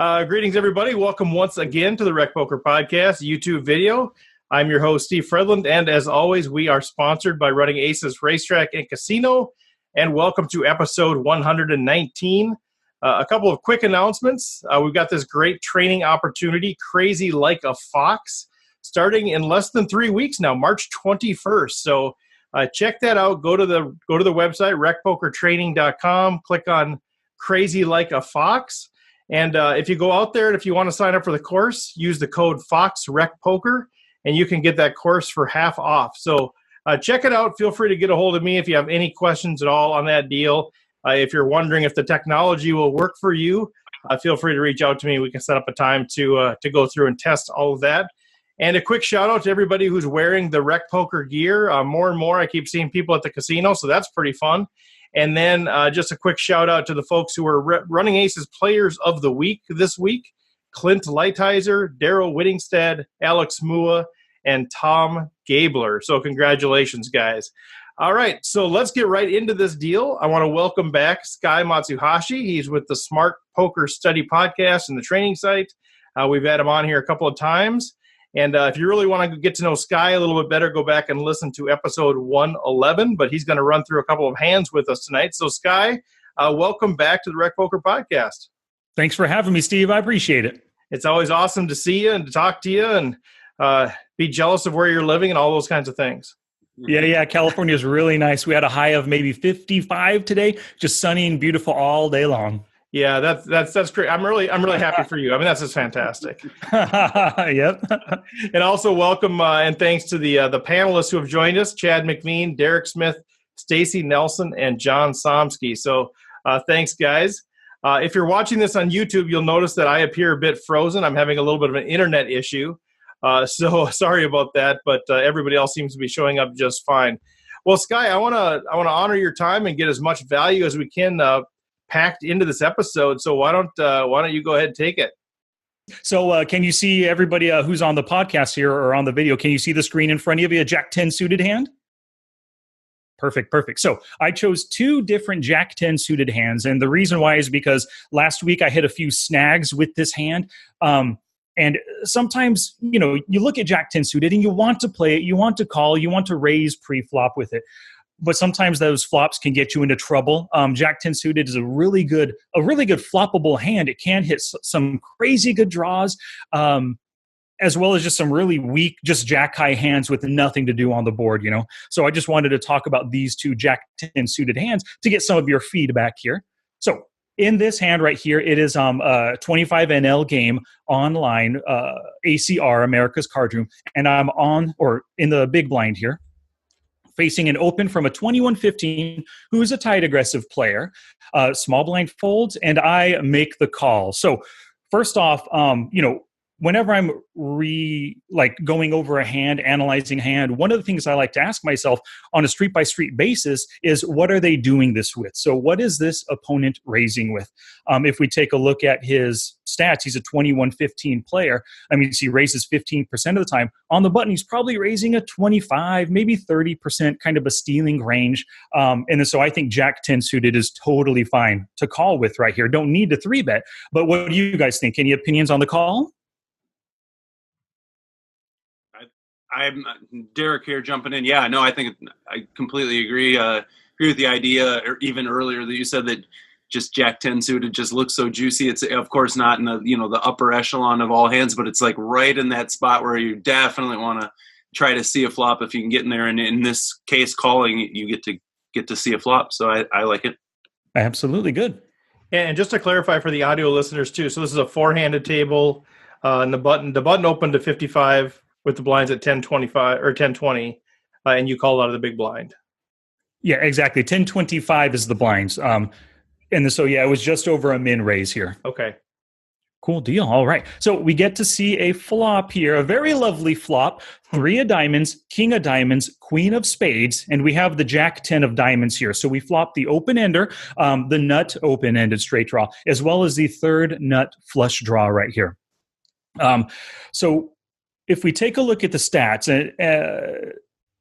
Greetings, everybody. Welcome once again to the RecPoker Podcast YouTube video. I'm your host, Steve Fredland, and as always, we are sponsored by Running Aces Racetrack and Casino, and welcome to episode 119. A couple of quick announcements. We've got this great training opportunity, Crazy Like a Fox, starting in less than 3 weeks now, March 21st. So check that out. Go to the website, recpokertraining.com, click on Crazy Like a Fox. And if you go out there and if you want to sign up for the course, use the code FOXRecPoker, and you can get that course for half off. So check it out. Feel free to get a hold of me if you have any questions at all on that deal. If you're wondering if the technology will work for you, feel free to reach out to me. We can set up a time to go through and test all of that. And a quick shout out to everybody who's wearing the RecPoker gear. More and more, I keep seeing people at the casino, so that's pretty fun. And then just a quick shout out to the folks who are Running Aces Players of the Week this week: Clint Lighthizer, Daryl Whittingstead, Alex Mua, and Tom Gabler. So congratulations, guys. All right, so let's get right into this deal. I want to welcome back Sky Matsuhashi. He's with the Smart Poker Study Podcast and the training site. We've had him on here a couple of times. And if you really want to get to know Sky a little bit better, go back and listen to episode 111. But he's going to run through a couple of hands with us tonight. So, Sky, welcome back to the RecPoker Podcast. Thanks for having me, Steve. I appreciate it. It's always awesome to see you and to talk to you and be jealous of where you're living and all those kinds of things. Yeah. California is really nice. We had a high of maybe 55 today, just sunny and beautiful all day long. Yeah, that's great. I'm really happy for you. I mean, that's just fantastic. Yep. And also welcome and thanks to the panelists who have joined us: Chad McVean, Derek Smith, Stacy Nelson, and John Somsky. So thanks, guys. If you're watching this on YouTube, you'll notice that I appear a bit frozen. I'm having a little bit of an internet issue. So sorry about that, but everybody else seems to be showing up just fine. Well, Sky, I want to honor your time and get as much value as we can packed into this episode. So why don't you go ahead and take it? So can you see everybody who's on the podcast here or on the video? Can you see the screen in front of you? A Jack 10 suited hand? Perfect. So I chose two different Jack 10 suited hands. And the reason why is because last week I hit a few snags with this hand. And sometimes, you look at Jack 10 suited and you want to play it, you want to call, you want to raise pre-flop with it. But sometimes those flops can get you into trouble. Jack 10 suited is a really good floppable hand. It can hit some crazy good draws, as well as just some really weak, just Jack high hands with nothing to do on the board, So I just wanted to talk about these two Jack 10 suited hands to get some of your feedback here. So in this hand right here, it is a 25 NL game online, ACR, America's Card Room, and I'm in the big blind here, facing an open from a 21-15, who is a tight aggressive player. Small blind folds, and I make the call. So first off, whenever I'm going over a hand, analyzing a hand, one of the things I like to ask myself on a street-by-street basis is, what are they doing this with? So what is this opponent raising with? If we take a look at his stats, he's a 21-15 player. I mean, he raises 15% of the time. On the button, he's probably raising a 25, maybe 30%, kind of a stealing range. And so I think Jack 10 suited is totally fine to call with right here. Don't need to 3-bet. But what do you guys think? Any opinions on the call? I'm Derek here jumping in. Yeah, no, I think I completely agree. Agree with the idea, or even earlier that you said that just Jack 10 suited just looks so juicy. It's of course not in the upper echelon of all hands, but it's like right in that spot where you definitely want to try to see a flop if you can get in there. And in this case, calling, you get to see a flop. So I like it. Absolutely good. And just to clarify for the audio listeners too, so this is a four-handed table, and the button opened to 55. With the blinds at 10-25 or 10-20, and you call out of the big blind. Yeah, exactly. 10-25 is the blinds. It was just over a min raise here. Okay. Cool deal. All right. So we get to see a flop here, a very lovely flop. 3 of diamonds, king of diamonds, queen of spades, and we have the Jack 10 of diamonds here. So we flop the open-ender, the nut open-ended straight draw, as well as the third nut flush draw right here. So if we take a look at the stats,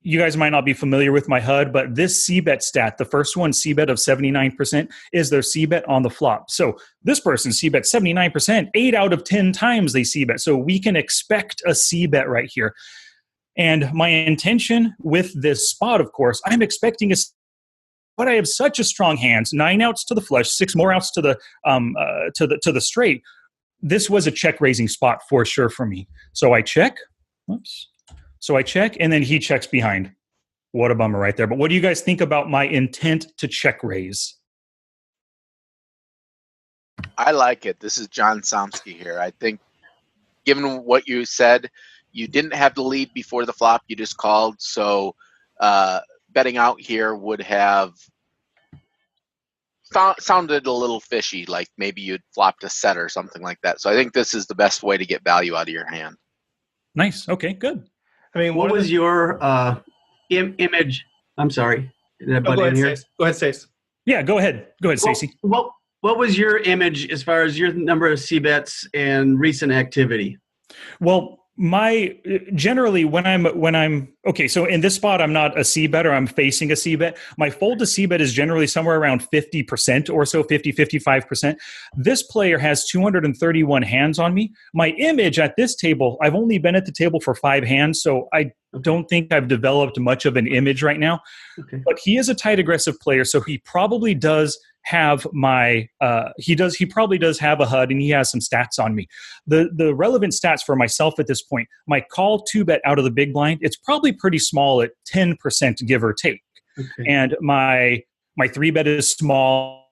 you guys might not be familiar with my HUD, but this C-bet stat, the first one, C-bet of 79%, is their C-bet on the flop. So this person C-bet 79%, 8 out of 10 times they C-bet. So we can expect a C-bet right here. And my intention with this spot, of course, I'm expecting but I have such a strong hand, 9 outs to the flush, 6 more outs to the straight. This was a check raising spot for sure for me. So I check. Oops. So I check, and then he checks behind. What a bummer right there. But what do you guys think about my intent to check raise? I like it. This is John Somsky here. I think, given what you said, you didn't have the lead before the flop. You just called. So betting out here would have sounded a little fishy, like maybe you'd flopped a set or something like that. So I think this is the best way to get value out of your hand. Nice. Okay, good. I mean, what was your image? I'm sorry. Go ahead, Stace. Yeah, go ahead. Go ahead, Stacey. What was your image as far as your number of C-bets and recent activity? Well, generally when I'm okay, so in this spot I'm not a C-better, I'm facing a C-bet. My fold to C-bet is generally somewhere around 50% or so, 55%. This player has 231 hands on me. My image at this table, I've only been at the table for 5 hands, so I don't think I've developed much of an image right now. Okay. But he is a tight aggressive player, so he probably does have he probably does have a HUD, and he has some stats on me. The relevant stats for myself at this point, my call 2-bet out of the big blind, it's probably pretty small at 10%, give or take. Okay. And my 3-bet is small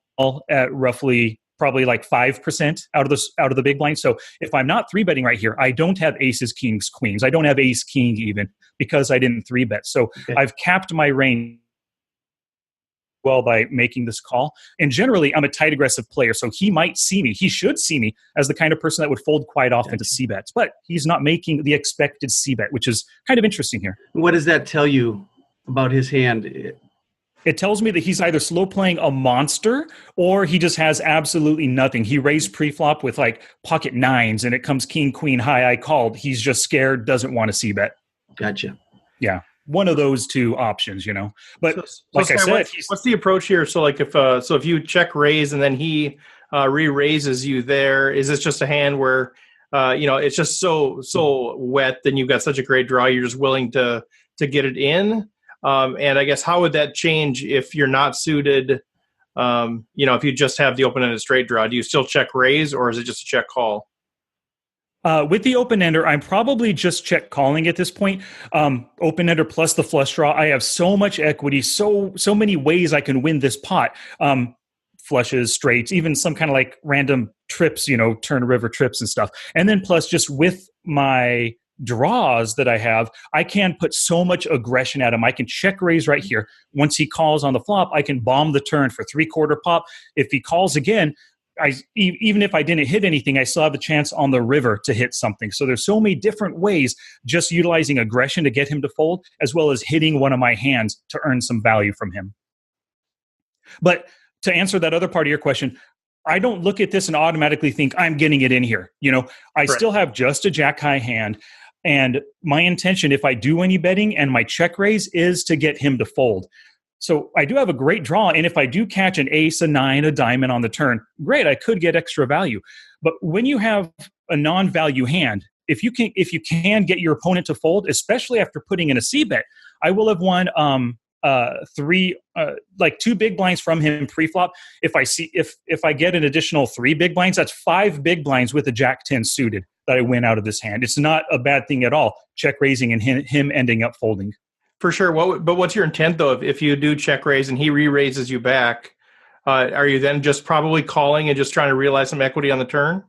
at roughly probably like 5% out of the big blind. So if I'm not 3-betting right here, I don't have aces, kings, queens. I don't have ace king even, because I didn't 3-bet. So okay. I've capped my range well by making this call. And generally, I'm a tight aggressive player, so he might see me. He should see me as the kind of person that would fold quite often to C-bets, but he's not making the expected C-bet, which is kind of interesting here. What does that tell you about his hand? It tells me that he's either slow playing a monster or he just has absolutely nothing. He raised pre-flop with like pocket 9s and it comes king, queen, high, I called. He's just scared, doesn't want to C-bet. Gotcha. Yeah. One of those two options, you know. But I said, what's the approach here? So, like, if you check raise and then he re-raises you there, is this just a hand where it's just so wet? Then you've got such a great draw, you're just willing to get it in. And I guess how would that change if you're not suited? If you just have the open-ended straight draw, do you still check raise, or is it just a check call? With the open-ender, I'm probably just check calling at this point. Open-ender plus the flush draw. I have so much equity, so many ways I can win this pot. Flushes, straights, even some kind of like random trips, turn river trips and stuff. And then plus just with my draws that I have, I can put so much aggression at him. I can check raise right here. Once he calls on the flop, I can bomb the turn for 3/4 pop. If he calls again, even if I didn't hit anything, I still have the chance on the river to hit something. So there's so many different ways, just utilizing aggression to get him to fold, as well as hitting one of my hands to earn some value from him. But to answer that other part of your question, I don't look at this and automatically think I'm getting it in here. I still have just a jack high hand. And my intention, if I do any betting and my check raise, is to get him to fold. So I do have a great draw, and if I do catch an ace, a 9, a diamond on the turn, great, I could get extra value. But when you have a non-value hand, if you can get your opponent to fold, especially after putting in a C-bet, I will have won 2 big blinds from him pre-flop. If I get an additional 3 big blinds, that's 5 big blinds with a jack 10 suited that I win out of this hand. It's not a bad thing at all, check raising and him ending up folding. For sure. But what's your intent, though, if you do check raise and he re-raises you back? Are you then just probably calling and just trying to realize some equity on the turn?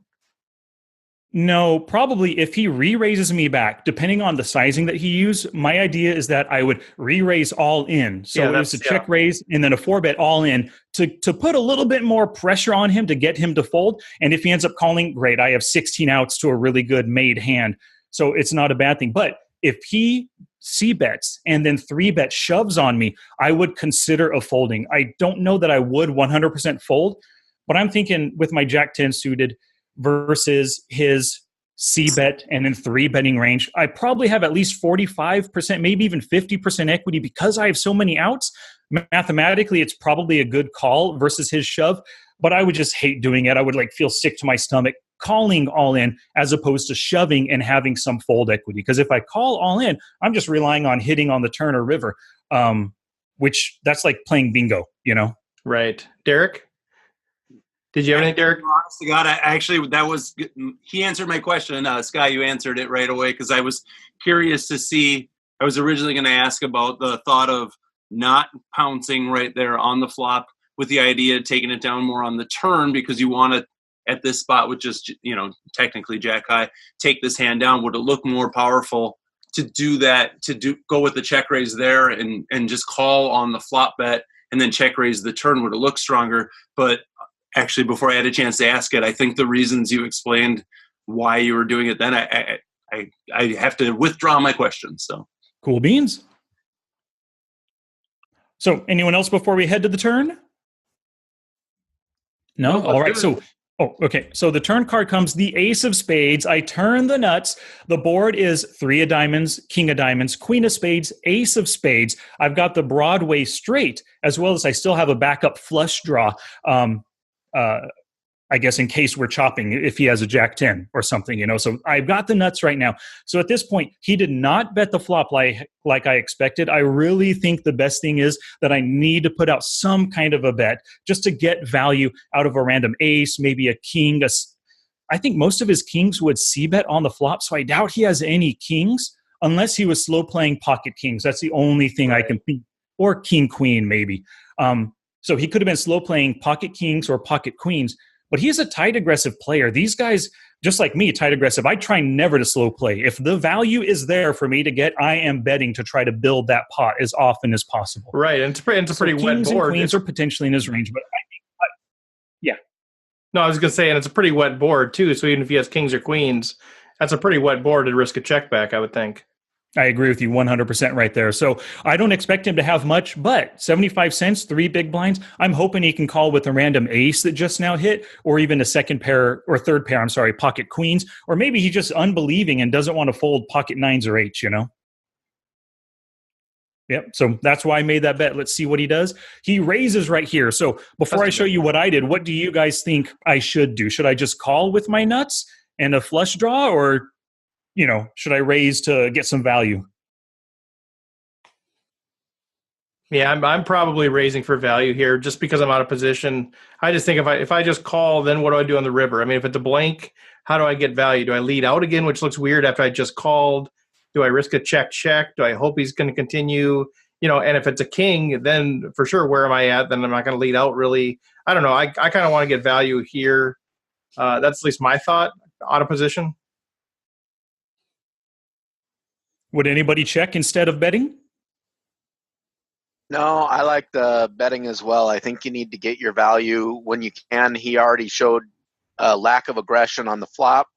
No, probably if he re-raises me back, depending on the sizing that he used, my idea is that I would re-raise all in. So it was a check raise and then a 4-bet all in to put a little bit more pressure on him to get him to fold. And if he ends up calling, great, I have 16 outs to a really good made hand. So it's not a bad thing. But if he C-bets and then 3-bet shoves on me, I would consider a folding. I don't know that I would 100% fold, but I'm thinking with my jack 10 suited versus his C-bet and then 3-betting range, I probably have at least 45%, maybe even 50% equity because I have so many outs. Mathematically, it's probably a good call versus his shove, but I would just hate doing it. I would like feel sick to my stomach calling all in as opposed to shoving and having some fold equity. Because if I call all in, I'm just relying on hitting on the turn or river, which that's like playing bingo, you know? Right. Derek? Did you have anything, Derek? Honest to God, he answered my question. Sky, you answered it right away because I was curious to see. I was originally going to ask about the thought of not pouncing right there on the flop with the idea of taking it down more on the turn because you want to, at this spot with just, technically jack high, take this hand down. Would it look more powerful to do that, go with the check raise there and just call on the flop bet and then check raise the turn? Would it look stronger? But actually, before I had a chance to ask it, I think the reasons you explained why you were doing it then, I have to withdraw my question. So cool beans. So anyone else before we head to the turn? No? All right. So okay. So the turn card comes the ace of spades. I turn the nuts. The board is 3 of diamonds, king of diamonds, queen of spades, ace of spades. I've got the Broadway straight, as well as I still have a backup flush draw. I guess in case we're chopping if he has a jack 10 or something, So I've got the nuts right now. So at this point, he did not bet the flop like I expected. I really think the best thing is that I need to put out some kind of a bet just to get value out of a random ace, maybe a king. I think most of his kings would c-bet on the flop, so I doubt he has any kings unless he was slow playing pocket kings. That's the only thing I can think. Or king queen maybe. So he could have been slow playing pocket kings or pocket queens. But he's a tight aggressive player. These guys, just like me, tight aggressive, I try never to slow play. If the value is there for me to get, I am betting to try to build that pot as often as possible. Right, and it's a pretty wet board. Kings and queens are potentially in his range, but yeah. No, I was going to say, and it's a pretty wet board too, so even if he has kings or queens, that's a pretty wet board to risk a check back, I would think. I agree with you 100% right there. So I don't expect him to have much, but 75 cents, 3 big blinds. I'm hoping he can call with a random ace that just now hit, or even a second pair or third pair, pocket queens, or maybe he's just unbelieving and doesn't want to fold pocket 9s or 8s, Yep. So that's why I made that bet. Let's see what he does. He raises right here. So before I show you what I did, what do you guys think I should do? Should I just call with my nuts and a flush draw, or should I raise to get some value? Yeah, I'm probably raising for value here just because I'm out of position. I just think if I just call, then what do I do on the river? I mean, if it's a blank, how do I get value? Do I lead out again, which looks weird after I just called? Do I risk a check? Do I hope he's going to continue? And if it's a king, then for sure, where am I at? Then I'm not going to lead out really. I don't know. I kind of want to get value here. That's at least my thought, out of position. Would anybody check instead of betting? No, I like the betting as well. I think you need to get your value when you can. He already showed a lack of aggression on the flop.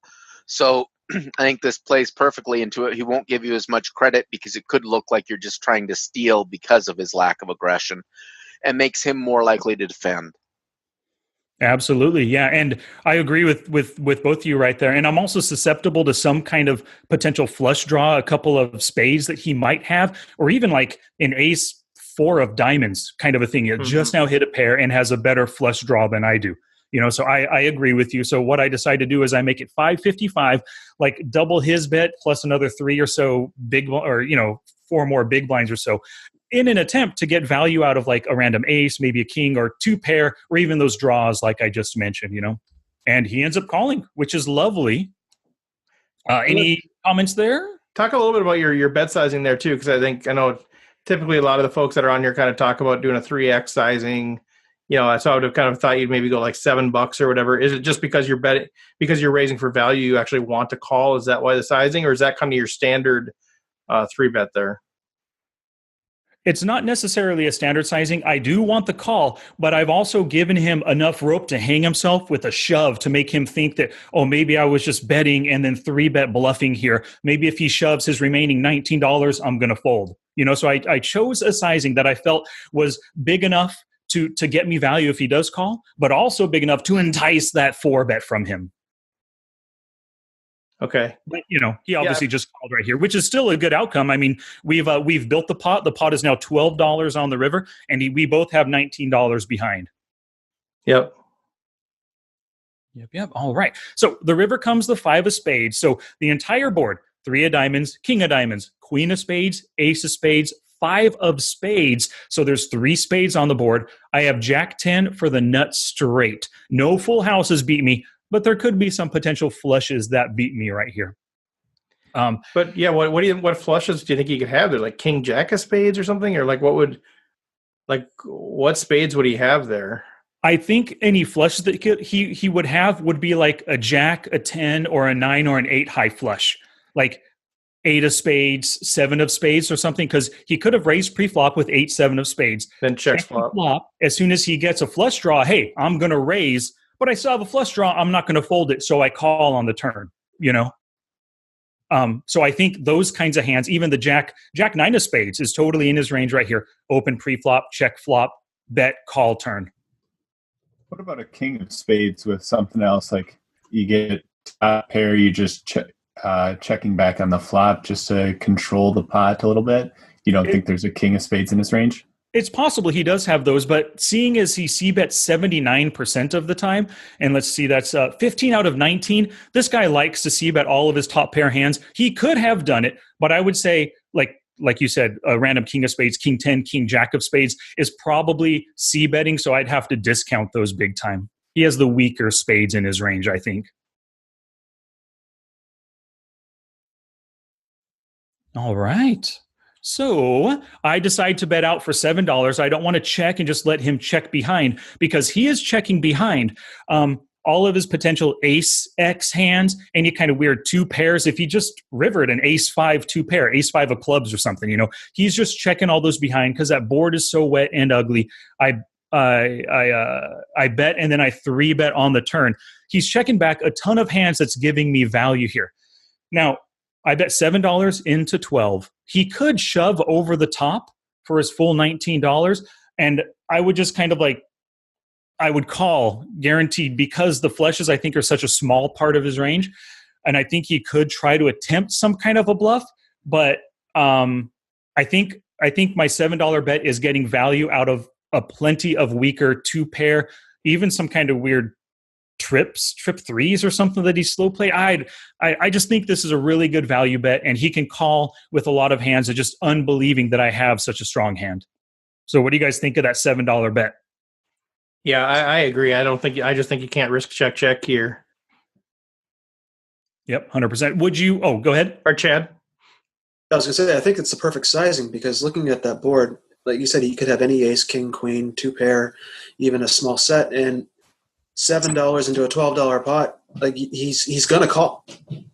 So I think this plays perfectly into it. He won't give you as much credit because it could look like you're just trying to steal because of his lack of aggression, and makes him more likely to defend. Absolutely. Yeah. And I agree with both of you right there. And I'm also susceptible to some kind of potential flush draw, a couple of spades that he might have, or even like an ace 4 of diamonds kind of a thing. It just now hit a pair and has a better flush draw than I do. So I agree with you. So what I decide to do is I make it 555, like double his bet plus another 3 or so big, or 4 more big blinds or so, in an attempt to get value out of like a random ace, maybe a king or 2 pair, or even those draws like I just mentioned, And he ends up calling, which is lovely. Any comments there? Talk a little bit about your bet sizing there too, because I know typically a lot of the folks that are on here kind of talk about doing a 3x sizing. So I would have kind of thought you'd maybe go like $7 or whatever. Is it just because you're betting, because you're raising for value, you actually want to call? Is that why the sizing, or is that kind of your standard 3-bet there? It's not necessarily a standard sizing. I do want the call, but I've also given him enough rope to hang himself with a shove to make him think that, maybe I was just betting and then 3-bet bluffing here. Maybe if he shoves his remaining $19, I'm going to fold. So I chose a sizing that I felt was big enough to get me value if he does call, but also big enough to entice that 4-bet from him. Okay. But, he obviously just called right here, which is still a good outcome. I mean, we've built the pot. The pot is now $12 on the river, and we both have $19 behind. Yep. Yep. All right. So the river comes the 5 of spades. So the entire board, 3 of diamonds, king of diamonds, queen of spades, ace of spades, 5 of spades. So there's 3 spades on the board. I have jack 10 for the nut straight. No full houses beat me, but there could be some potential flushes that beat me right here. But yeah, what flushes do you think he could have there? Like king jack of spades or something? Or what spades would he have there? I think any flushes that he would have would be like a jack, a 10, or a 9 or an 8 high flush. Like 8 of spades, 7 of spades or something, because he could have raised pre-flop with 8, 7 of spades. Then checks flop. As soon as he gets a flush draw, hey, I'm going to raise, but I still have a flush draw. I'm not going to fold it, so I call on the turn, So I think those kinds of hands, even the jack 9 of spades is totally in his range right here. Open pre-flop, check flop, bet, call turn. What about a king of spades with something else? Like you get top pair, you just checking back on the flop just to control the pot a little bit. You don't think there's a king of spades in his range? It's possible he does have those, but seeing as he c-bets 79% of the time, and let's see, that's 15 out of 19, this guy likes to c-bet all of his top pair hands. He could have done it, but I would say, like you said, a random king of spades, king 10, king jack of spades is probably c-betting, so I'd have to discount those big time. He has the weaker spades in his range, I think. All right. So I decide to bet out for $7. I don't want to check and just let him check behind because he is checking behind all of his potential ace X hands, any kind of weird 2 pairs. If he just rivered an ace 5 2 pair, ace 5 of clubs or something, he's just checking all those behind because that board is so wet and ugly. I bet and then I 3-bet on the turn. He's checking back a ton of hands that's giving me value here. Now, I bet $7 into 12. He could shove over the top for his full $19, and I would just kind of I would call guaranteed because the flushes I think are such a small part of his range, and I think he could try to attempt some kind of a bluff, but I think my $7 bet is getting value out of a plenty of weaker 2 pair, even some kind of weird trip 3s or something that he's slow play. I just think this is a really good value bet, and he can call with a lot of hands and just unbelieving that I have such a strong hand. So what do you guys think of that $7 bet? Yeah, I agree. I just think you can't risk check here. Yep, 100%. Would you? Oh, go ahead. Or Chad? I was going to say, I think it's the perfect sizing because looking at that board, like you said, he could have any ace, king, queen, 2 pair, even a small set, and $7 into a $12 pot, like he's gonna call,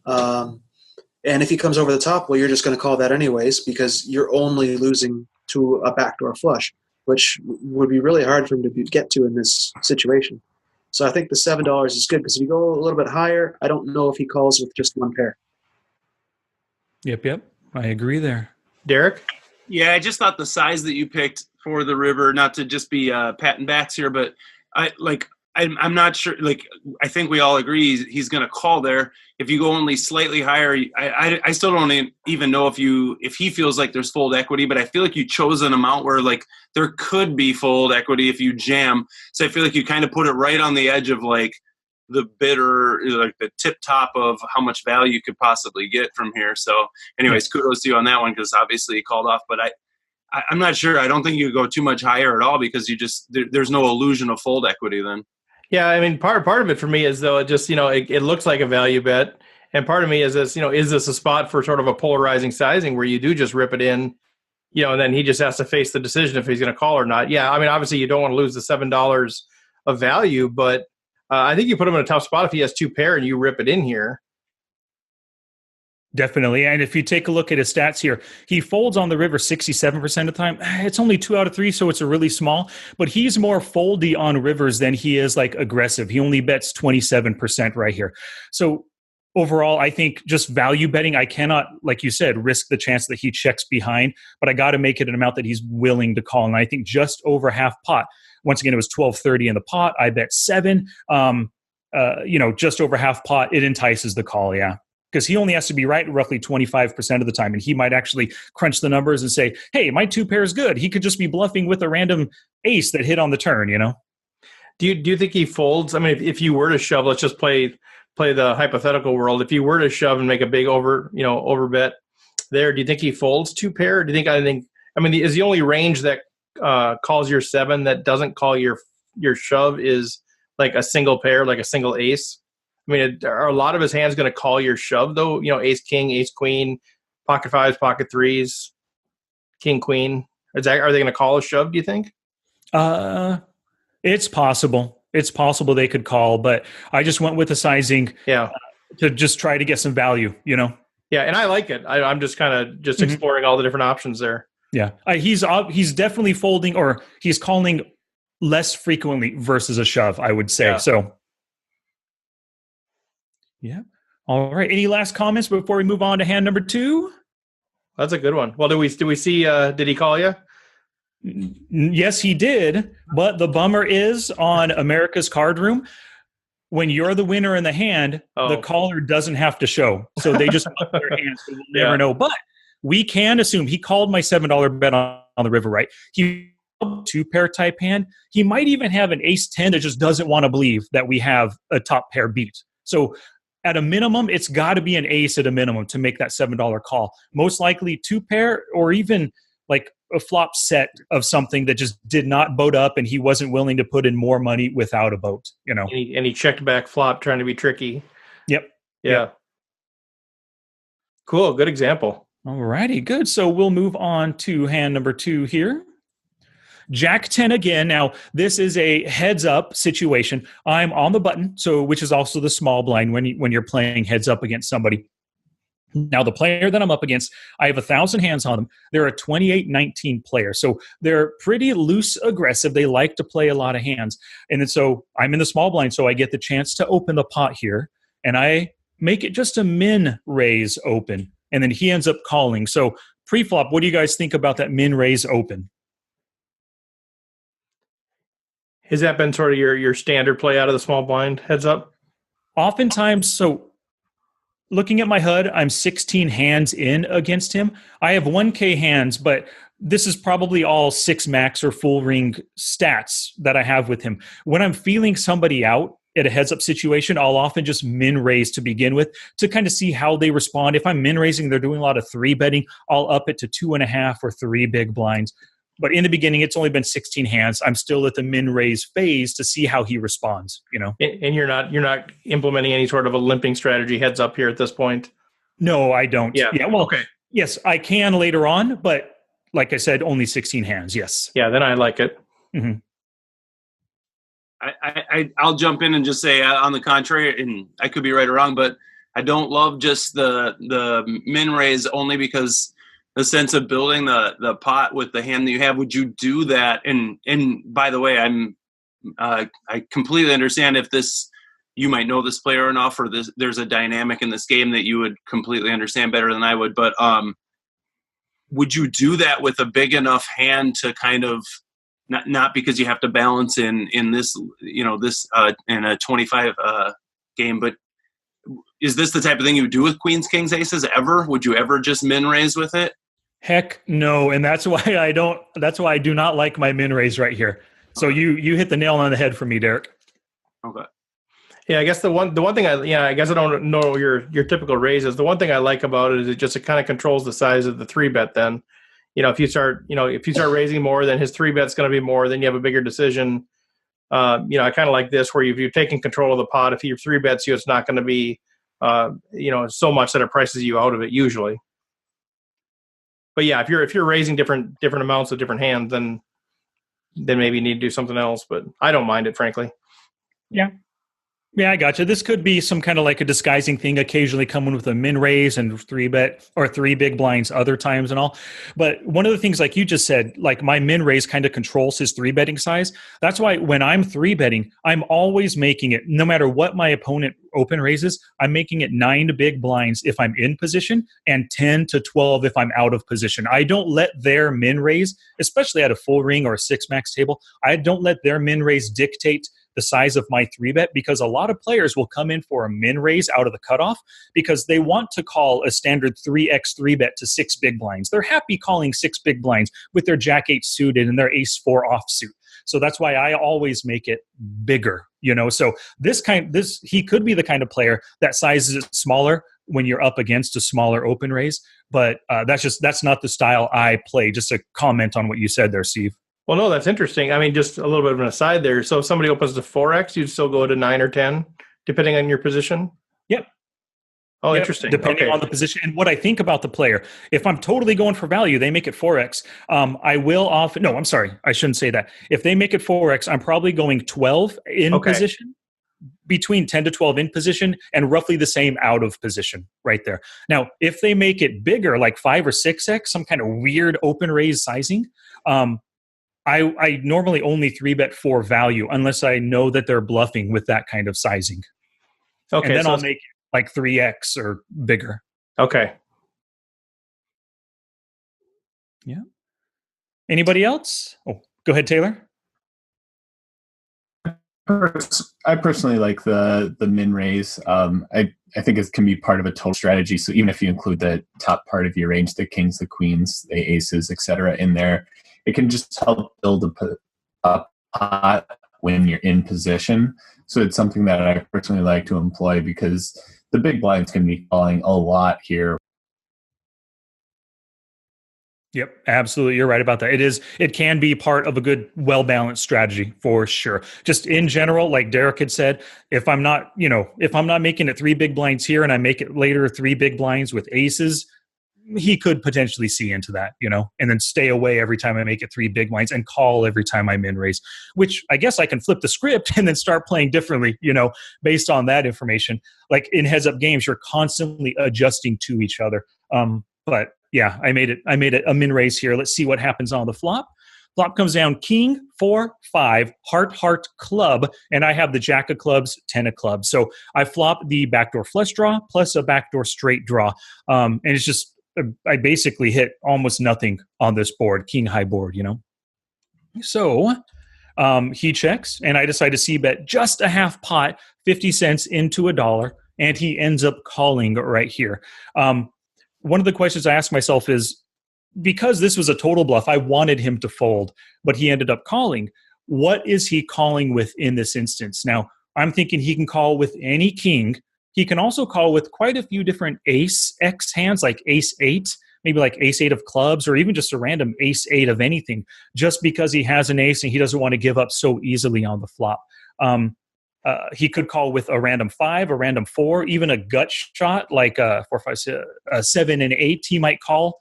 and if he comes over the top, well, you're just gonna call that anyways because you're only losing to a backdoor flush, which would be really hard for him to get to in this situation. So I think the $7 is good because if you go a little bit higher, I don't know if he calls with just 1 pair. Yep, I agree there. Derek? Yeah, I just thought the size that you picked for the river, not to just be patting backs here, but I'm not sure. I think we all agree he's going to call there. If you go only slightly higher, I still don't even know if he feels like there's fold equity. But I feel like you chose an amount where there could be fold equity if you jam. So I feel like you kind of put it right on the edge of the bidder, the tip top of how much value you could possibly get from here. So, anyways, kudos to you on that one because obviously he called off. But I'm not sure. I don't think you go too much higher at all because there's no illusion of fold equity then. Yeah, I mean, part of it for me is, though, it just, it looks like a value bet. And part of me is this, is this a spot for sort of a polarizing sizing where you do just rip it in, and then he just has to face the decision if he's going to call or not. Yeah, I mean, obviously you don't want to lose the $7 of value, but I think you put him in a tough spot if he has 2 pair and you rip it in here. Definitely. And if you take a look at his stats here, he folds on the river 67% of the time. It's only 2 out of 3, so it's a really small. But he's more foldy on rivers than he is aggressive. He only bets 27% right here. So overall, I think just value betting, I cannot, like you said, risk the chance that he checks behind. But I got to make it an amount that he's willing to call. And I think just over half pot. Once again, it was $12.30 in the pot. I bet 7. Just over half pot. It entices the call, yeah. because he only has to be right roughly 25% of the time. And he might actually crunch the numbers and say, hey, my 2 pair is good. He could just be bluffing with a random ace that hit on the turn, Do you think he folds? I mean, if you were to shove, let's just play the hypothetical world. If you were to shove and make a big over bet there, do you think he folds 2 pair? Do you think is the only range that calls your 7 that doesn't call your shove is like a single pair, like a single ace? I mean, are a lot of his hands going to call your shove though? Ace king, ace queen, pocket 5s, pocket 3s, king queen. Are they going to call a shove? Do you think? It's possible. It's possible they could call, but I just went with the sizing to just try to get some value, Yeah, and I like it. I'm just kind of exploring all the different options there. Yeah, he's definitely folding, or he's calling less frequently versus a shove, I would say. Yeah. So, yeah. All right. Any last comments before we move on to hand number 2? That's a good one. Well, do we see? Did he call you? Yes, he did. But the bummer is on America's Card Room, when you're the winner in the hand, the caller doesn't have to show. So they just put their hands. So we'll never know. But we can assume he called my $7 bet on the river, right? He 2 pair type hand. He might even have an ace 10 that just doesn't want to believe that we have a top pair beat. So at a minimum, it's got to be an ace at a minimum to make that $7 call. Most likely 2 pair, or even like a flop set of something that just did not boat up and he wasn't willing to put in more money without a boat, And he checked back flop trying to be tricky. Yep. Yeah. Yep. Cool. Good example. All righty. Good. So we'll move on to hand number 2 here. Jack 10 again. Now, this is a heads up situation. I'm on the button, which is also the small blind when you're playing heads up against somebody. Now, the player that I'm up against, I have 1,000 hands on them. They're a 28-19 player. So they're pretty loose aggressive. They like to play a lot of hands. And then so I'm in the small blind, so I get the chance to open the pot here. And I make it just a min raise open. And then he ends up calling. So pre-flop, what do you guys think about that min raise open? Has that been sort of your standard play out of the small blind heads up? Oftentimes, so looking at my HUD, I'm 16 hands in against him. I have 1K hands, but this is probably all 6 max or full ring stats that I have with him. When I'm feeling somebody out at a heads up situation, I'll often just min raise to begin with to kind of see how they respond. If I'm min raising, they're doing a lot of 3 betting, I'll up it to 2.5 or 3 big blinds. But in the beginning, it's only been 16 hands. I'm still at the min raise phase to see how he responds, And you're not implementing any sort of a limping strategy heads up here at this point? No, I don't. Yeah. Well, okay. Yes, I can later on, but like I said, only 16 hands. Yes. Yeah, then I like it. Mm-hmm. I'll jump in and just say, on the contrary, and I could be right or wrong, but I don't love just the min raise only because the sense of building the pot with the hand that you have. Would you do that? And by the way, I completely understand if you might know this player enough, or there's a dynamic in this game that you would completely understand better than I would. But would you do that with a big enough hand to kind of not because you have to balance in this in a 25 game, but is this the type of thing you would do with queens, kings, aces ever? Would you ever just min raise with it? Heck no, and that's why I don't. That's why I do not like my min raise right here. So you hit the nail on the head for me, Derek. Okay. Yeah, I guess the one thing I guess I don't know your typical raises. The one thing I like about it is it kind of controls the size of the 3 bet. Then, if you start raising more, then his 3 bet's going to be more. Then you have a bigger decision. I kind of like this where if you're taking control of the pot, if you 3 bets you, it's not going to be so much that it prices you out of it usually. But yeah, if you're raising different amounts of different hands, then maybe you need to do something else. But I don't mind it, frankly. Yeah. Yeah, I gotcha. This could be some kind of like a disguising thing, occasionally coming with a min raise and 3 bet or 3 big blinds other times and all. But one of the things, like you just said, like my min raise kind of controls his 3 betting size. That's why when I'm 3 betting, I'm always making it, no matter what my opponent open raises, I'm making it 9 big blinds if I'm in position and 10 to 12 if I'm out of position. I don't let their min raise, especially at a full ring or a 6 max table, I don't let their min raise dictate the size of my 3-bet, because a lot of players will come in for a min raise out of the cutoff because they want to call a standard 3x 3-bet to 6 big blinds. They're happy calling 6 big blinds with their Jack 8 suited and their Ace 4 offsuit. So that's why I always make it bigger, So he could be the kind of player that sizes it smaller when you're up against a smaller open raise, but that's not the style I play. Just a comment on what you said there, Steve. Well, no, that's interesting. I mean, just a little bit of an aside there. So if somebody opens to 4x, you'd still go to 9 or 10, depending on your position? Yep. Oh, yep. Interesting. Depending on the position and what I think about the player. If I'm totally going for value, they make it 4x. I will often. No, I'm sorry. I shouldn't say that. If they make it 4x, I'm probably going 12 in position, between 10 to 12 in position, and roughly the same out of position right there. Now, if they make it bigger, like 5 or 6x, some kind of weird open raise sizing, I normally only 3-bet for value unless I know that they're bluffing with that kind of sizing. Okay, and then I'll make it like 3x or bigger. Okay. Yeah. Anybody else? Oh, go ahead, Taylor. I personally like the min raise. I think it can be part of a total strategy. So even if you include the top part of your range, the kings, the queens, the aces, etc., in there, it can just help build a pot when you're in position. So it's something that I personally like to employ because the big blinds can be calling a lot here. Yep, absolutely. You're right about that. It can be part of a good, well-balanced strategy for sure. Just in general, like Derek had said, if I'm not making it 3 big blinds here and I make it later 3 big blinds with aces, he could potentially see into that, and then stay away every time I make it 3 big blinds and call every time I min raise, which I guess I can flip the script and then start playing differently, based on that information. Like in heads up games, you're constantly adjusting to each other. But yeah, I made it a min raise here. Let's see what happens on the flop. Flop comes down king, 4, 5, heart, club, and I have the jack of clubs, 10 of clubs. So I flop the backdoor flush draw plus a backdoor straight draw. And it's just, I basically hit almost nothing on this board, king high board, So he checks, and I decide to c-bet just a half pot, 50 cents into $1, and he ends up calling right here. One of the questions I ask myself is, because this was a total bluff, I wanted him to fold, but he ended up calling. What is he calling with in this instance? Now, I'm thinking he can call with any king. He can also call with quite a few different ace X hands, like ace 8, maybe like ace 8 of clubs, or even just a random ace 8 of anything, just because he has an ace and he doesn't want to give up so easily on the flop. He could call with a random 5, a random 4, even a gut shot like a 4, 5, 6, 7, and 8. He might call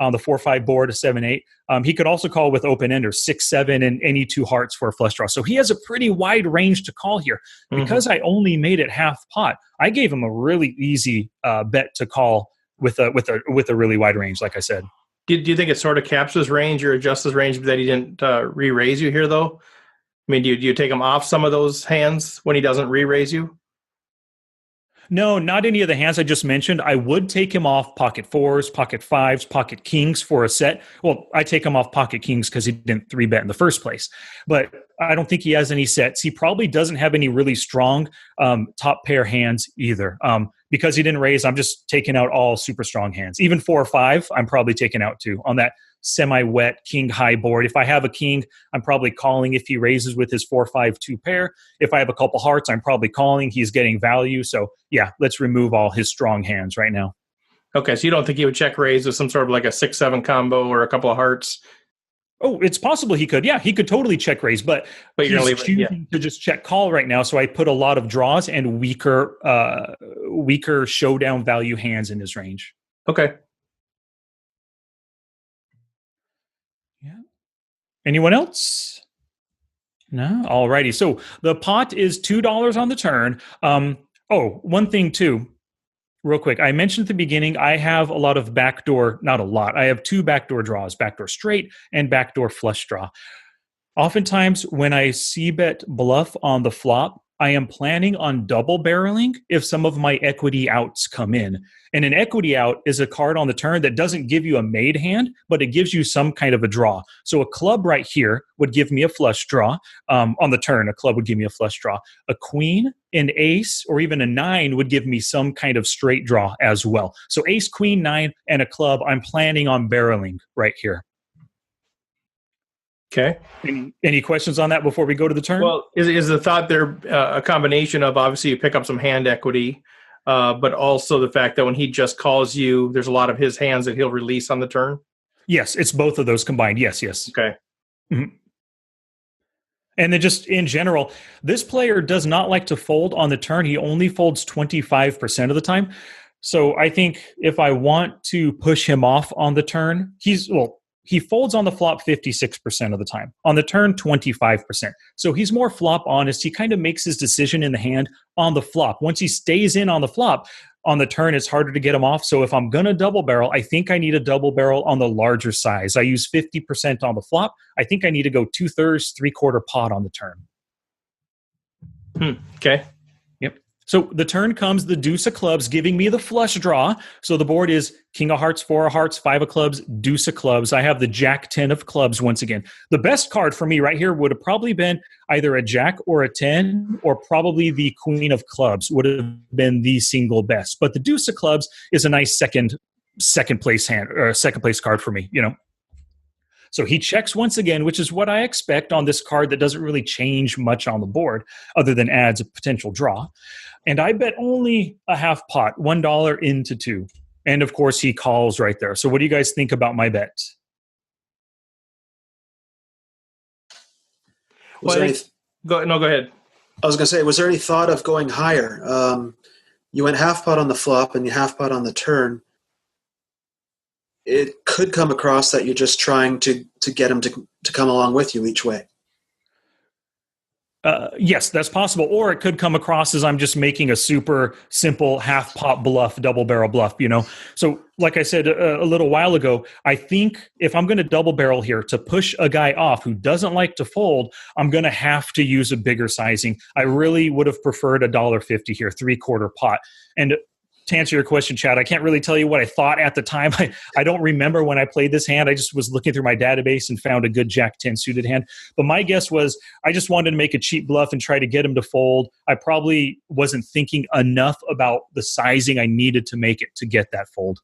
on the 4-5 board, a 7-8. He could also call with open enders, 6, 7, and any 2 hearts for a flush draw. So he has a pretty wide range to call here. Because I only made it half pot, I gave him a really easy bet to call with a really wide range, like I said. Do you think it sort of caps his range or adjusts his range that he didn't re-raise you here, though? I mean, do you take him off some of those hands when he doesn't re-raise you? No, not any of the hands I just mentioned. I would take him off pocket 4s, pocket 5s, pocket kings for a set. Well, I take him off pocket kings because he didn't 3-bet in the first place. But I don't think he has any sets. He probably doesn't have any really strong top pair hands either. Because he didn't raise, I'm just taking out all super strong hands. Even 4 or 5, I'm probably taking out too on that semi-wet king high board. If I have a king, I'm probably calling if he raises with his 4-5 2 pair. If I have a couple hearts, I'm probably calling. He's getting value. So yeah, let's remove all his strong hands right now. Okay, so you don't think he would check raise with some sort of like a 6-7 combo or a couple of hearts? Oh, it's possible he could. Yeah, he could totally check raise, but you're he's choosing to just check call right now. So I put a lot of draws and weaker showdown value hands in his range. Okay. Yeah. Anyone else? No? Alrighty. So the pot is $2 on the turn. One thing too, real quick. I mentioned at the beginning, I have a lot of backdoor, not a lot. I have 2 backdoor draws, backdoor straight and backdoor flush draw. Oftentimes when I c-bet bluff on the flop, I am planning on double barreling if some of my equity outs come in. And an equity out is a card on the turn that doesn't give you a made hand, but it gives you some kind of a draw. So a club right here would give me a flush draw. On the turn, a club would give me a flush draw. A queen, an ace, or even a 9 would give me some kind of straight draw as well. So ace, queen, 9, and a club, I'm planning on barreling right here. Okay. Any questions on that before we go to the turn? Well, is the thought there a combination of obviously you pick up some hand equity, but also the fact that when he just calls you, there's a lot of his hands that he'll release on the turn? Yes, it's both of those combined. Yes. Okay. Mm-hmm. And then just in general, this player does not like to fold on the turn. He only folds 25% of the time. So I think if I want to push him off on the turn, he folds on the flop 56% of the time. On the turn, 25%. So he's more flop honest. He kind of makes his decision in the hand on the flop. Once he stays in on the flop, on the turn, it's harder to get him off. So if I'm going to double barrel, I think I need a double barrel on the larger size. I use 50% on the flop. I think I need to go 2/3, 3/4 pot on the turn. Okay. Yep. So the turn comes the deuce of clubs, giving me the flush draw. So the board is king of hearts, 4 of hearts, 5 of clubs, deuce of clubs. I have the jack 10 of clubs once again. The best card for me right here would have probably been either a jack or a 10, or probably the queen of clubs would have been the single best. But the deuce of clubs is a nice second place hand, or second place card for me, So he checks once again, which is what I expect on this card that doesn't really change much on the board other than adds a potential draw. And I bet only a half pot, $1 into 2. And of course, he calls right there. So what do you guys think about my bet? Go ahead. I was going to say, was there any thought of going higher? You went half pot on the flop and you half pot on the turn. It could come across that you're just trying to get him to come along with you each way. Yes, that's possible. Or it could come across as I'm just making a super simple half pot bluff, double barrel bluff, So like I said a little while ago, I think if I'm going to double barrel here to push a guy off who doesn't like to fold, I'm going to have to use a bigger sizing. I really would have preferred $1.50 here, 3/4 pot. And to answer your question, Chad, I can't really tell you what I thought at the time. I don't remember when I played this hand. I just was looking through my database and found a good Jack 10 suited hand. But my guess was I just wanted to make a cheap bluff and try to get him to fold. I probably wasn't thinking enough about the sizing I needed to make it to get that fold.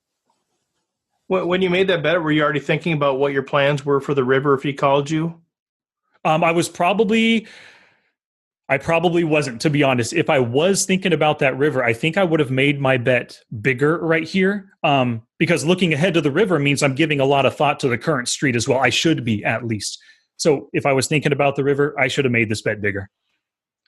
When you made that bet, were you already thinking about what your plans were for the river if he called you? I probably wasn't, to be honest. If I was thinking about that river, I think I would have made my bet bigger right here, because looking ahead to the river means I'm giving a lot of thought to the current street as well. I should be, at least. So if I was thinking about the river, I should have made this bet bigger.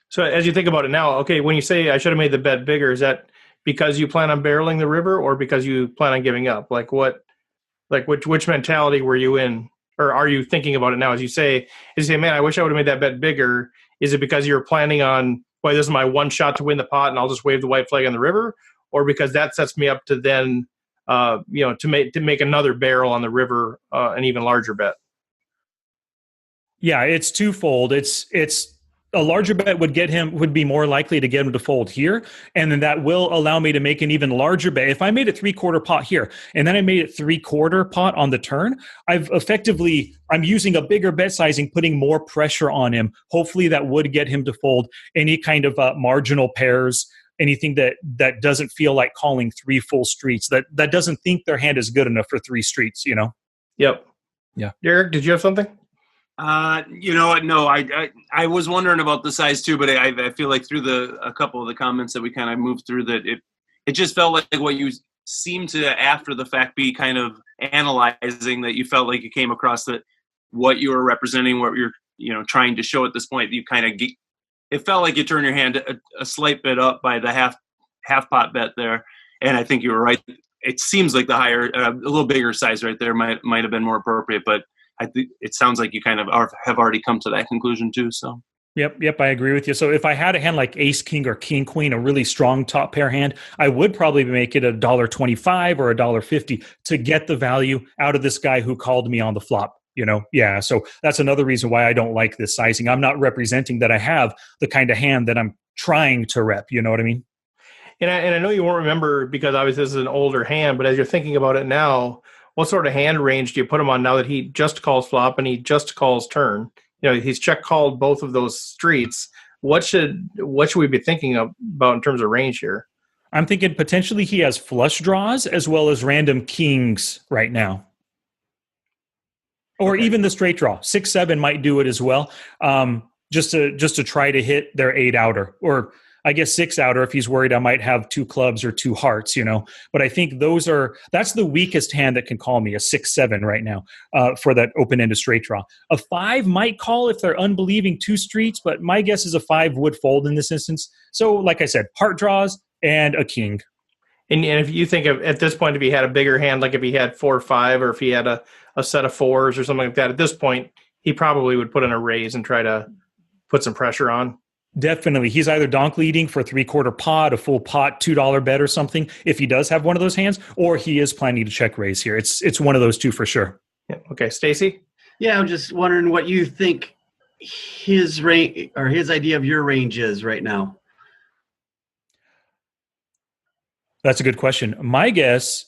So as you think about it now, okay, when you say I should have made the bet bigger, is that because you plan on barreling the river or because you plan on giving up? Which mentality were you in? Or are you thinking about it now as you say, man, I wish I would have made that bet bigger? Is it because you're planning on, well, this is my one shot to win the pot and I'll just wave the white flag on the river? Or because that sets me up to then, to make another barrel on the river, an even larger bet? Yeah, it's twofold. It's a larger bet would be more likely to get him to fold here. And then that will allow me to make an even larger bet. If I made it 3/4 pot here, and then I made it 3/4 pot on the turn, I'm using a bigger bet sizing, putting more pressure on him. Hopefully that would get him to fold any kind of marginal pairs, anything that doesn't feel like calling 3 full streets, that doesn't think their hand is good enough for 3 streets, Yep. Yeah. Derek, did you have something? You know what? No, I was wondering about the size too, but I feel like through a couple of the comments that we kind of moved through that it just felt like what you seemed to after the fact be kind of analyzing, that you felt like you came across that what you were representing, what you're trying to show at this point. You kind of it felt like you turned your hand a slight bit up by the half pot bet there, and I think you were right. It seems like the higher, a little bigger size right there might have been more appropriate, but I think it sounds like you kind of have already come to that conclusion too. So. Yep, I agree with you. So if I had a hand like ace king or king queen, a really strong top pair hand, I would probably make it $1.25 or $1.50 to get the value out of this guy who called me on the flop. Yeah. So that's another reason why I don't like this sizing. I'm not representing that I have the kind of hand that I'm trying to rep. You know what I mean? And I know you won't remember because obviously this is an older hand, but as you're thinking about it now, what sort of hand range do you put him on now that he just calls flop and he just calls turn? He's check called both of those streets. What should we be thinking about in terms of range here? I'm thinking potentially he has flush draws as well as random kings right now. Or even the straight draw. 6-7 might do it as well. Just to try to hit their 8 outer, or I guess 6 outer if he's worried I might have 2 clubs or 2 hearts, But I think that's the weakest hand that can call me, a 6-7 right now for that open-ended straight draw. A 5 might call if they're unbelieving 2 streets, but my guess is a 5 would fold in this instance. So like I said, heart draws and a king. And if you think of at this point, if he had a bigger hand, like if he had 4-5 or if he had a set of 4s or something like that, at this point, he probably would put in a raise and try to put some pressure on. Definitely. He's either donk leading for 3/4 pot, a full pot, $2 bet or something, if he does have one of those hands, or he is planning to check raise here. It's one of those two for sure. Yeah. Okay. Stacy? Yeah, I'm just wondering what you think his range or his idea of your range is right now. That's a good question. My guess,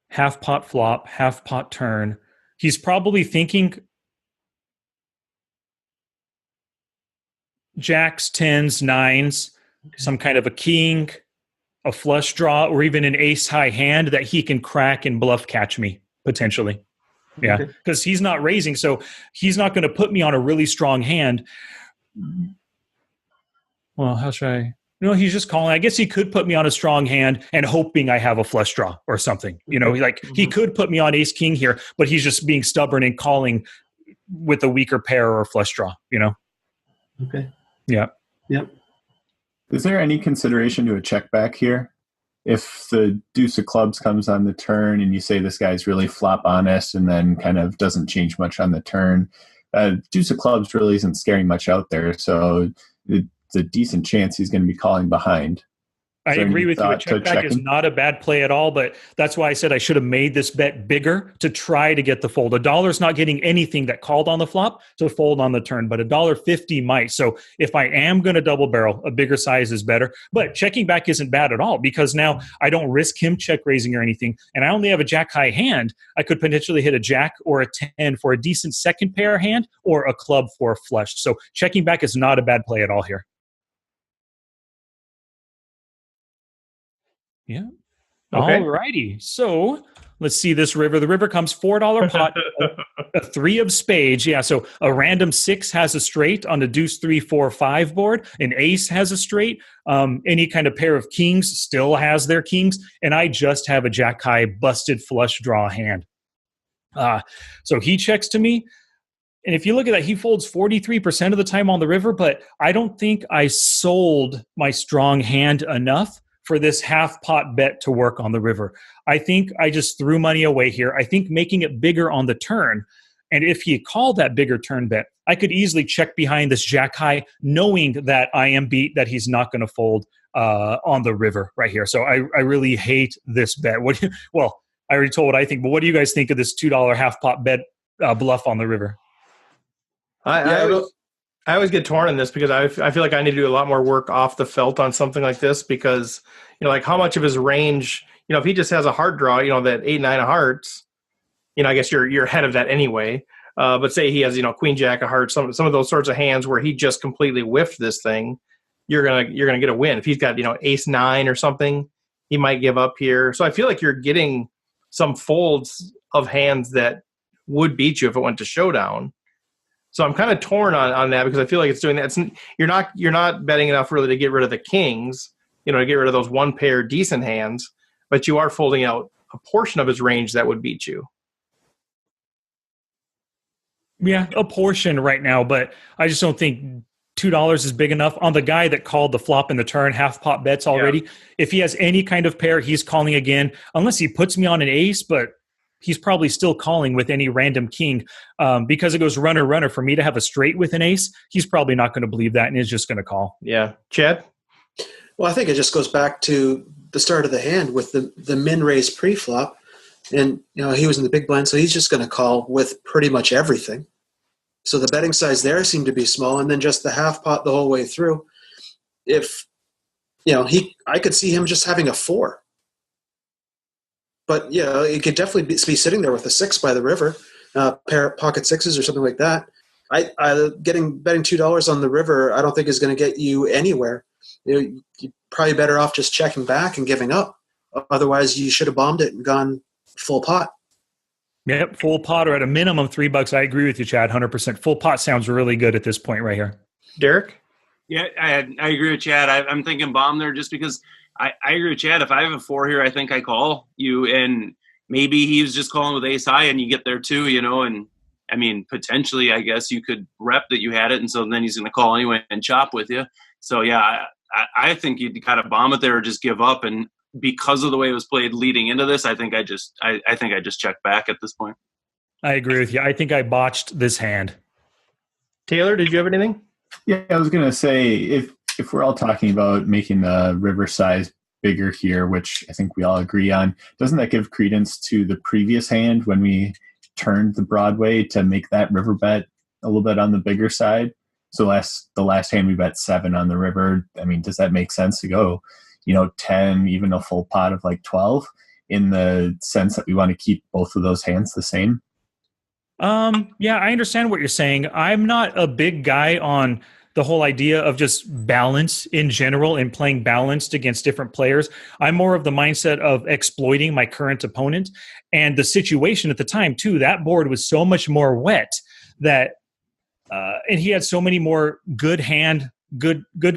half pot flop, half pot turn. He's probably thinking jacks, 10s, 9s, some kind of a king, a flush draw, or even an ace high hand that he can crack and bluff catch me, potentially. Yeah, because he's not raising, so he's not going to put me on a really strong hand. Well, how should I? No, he's just calling. I guess he could put me on a strong hand and hoping I have a flush draw or something. He could put me on ace king here, but he's just being stubborn and calling with a weaker pair or a flush draw. Okay. Yeah. Yep. Is there any consideration to a check back here? If the deuce of clubs comes on the turn and you say this guy's really flop honest and then kind of doesn't change much on the turn, deuce of clubs really isn't scaring much out there. So it's a decent chance he's going to be calling behind. I agree with you. A check back is not a bad play at all, but that's why I said I should have made this bet bigger to try to get the fold. $1's not getting anything that called on the flop to fold on the turn, but $1.50 might. So if I am going to double barrel, a bigger size is better. But checking back isn't bad at all because now I don't risk him check raising or anything, and I only have a jack high hand. I could potentially hit a jack or a 10 for a decent second pair hand or a club for a flush. So checking back is not a bad play at all here. Yeah. Okay. All righty. So let's see this river. The river comes $4 pot, a 3 of spades. Yeah. So a random 6 has a straight on the deuce 3, 4, 5 board. An ace has a straight. Any kind of pair of kings still has their kings. And I just have a jack high busted flush draw hand. So he checks to me. And if you look at that, he folds 43% of the time on the river, but I don't think I sold my strong hand enough for this half pot bet to work on the river. I think I just threw money away here. I think making it bigger on the turn, and if he called that bigger turn bet, I could easily check behind this jack high, knowing that I am beat, that he's not going to fold on the river right here. So I really hate this bet. Well, I already told what I think, but what do you guys think of this $2 half pot bet bluff on the river? I always get torn on this because I feel like I need to do a lot more work off the felt on something like this because, like how much of his range, if he just has a heart draw, that 8, 9 of hearts, I guess you're ahead of that anyway. But say he has, queen, jack of hearts, some of those sorts of hands where he just completely whiffed this thing, you're gonna get a win. If he's got, ace 9 or something, he might give up here. So I feel like you're getting some folds of hands that would beat you if it went to showdown. So I'm kind of torn on that because I feel like it's doing that. You're not betting enough really to get rid of the kings, to get rid of those one pair decent hands, but you are folding out a portion of his range that would beat you. Yeah, a portion right now, but I just don't think $2 is big enough on the guy that called the flop and the turn half pot bets already. Yeah. If he has any kind of pair, he's calling again, unless he puts me on an ace, but he's probably still calling with any random king because it goes runner, runner. For me to have a straight with an ace, he's probably not going to believe that and is just going to call. Yeah. Chad? Well, I think it just goes back to the start of the hand with the min raise pre-flop. And, he was in the big blind, so he's just going to call with pretty much everything. So the betting size there seemed to be small, and then just the half pot the whole way through. if I could see him just having a 4. But yeah, it could definitely be sitting there with a 6 by the river, pair of pocket sixes or something like that. Betting $2 on the river, I don't think is going to get you anywhere. You're probably better off just checking back and giving up. Otherwise, you should have bombed it and gone full pot. Yep, full pot or at a minimum $3. I agree with you, Chad. 100%. Full pot sounds really good at this point right here. Derek? Yeah, I agree with Chad. I'm thinking bomb there just because I agree with Chad. If I have a 4 here, I think I call you, and maybe he was just calling with ace high and you get there too, and I mean, potentially, I guess you could rep that you had it, and so then he's going to call anyway and chop with you. So yeah, I think you'd kind of bomb it there or just give up. And because of the way it was played leading into this, I think I just check back at this point. I agree with you. I think I botched this hand. Taylor, did you have anything? Yeah, I was going to say, if we're all talking about making the river size bigger here, which I think we all agree on, doesn't that give credence to the previous hand when we turned the Broadway to make that river bet a little bit on the bigger side? So the last hand we bet 7 on the river. I mean, does that make sense to go, 10, even a full pot of like 12, in the sense that we want to keep both of those hands the same? Yeah, I understand what you're saying. I'm not a big guy on the whole idea of just balance in general and playing balanced against different players. I'm more of the mindset of exploiting my current opponent and the situation at the time too. That board was so much more wet that, and he had so many more good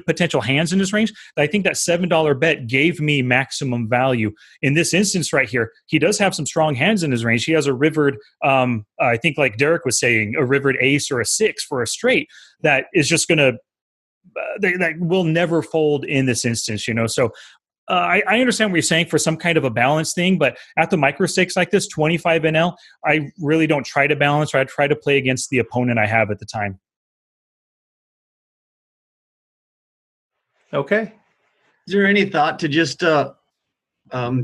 potential hands in his range that I think that $7 bet gave me maximum value. In this instance right here, he does have some strong hands in his range. He has a rivered, I think like Derek was saying, a rivered ace or a 6 for a straight that is just going to, that will never fold in this instance, So I understand what you're saying for some kind of a balance thing, but at the micro stakes like this, 25 NL, I really don't try to balance, or I try to play against the opponent I have at the time. Okay. Is there any thought to just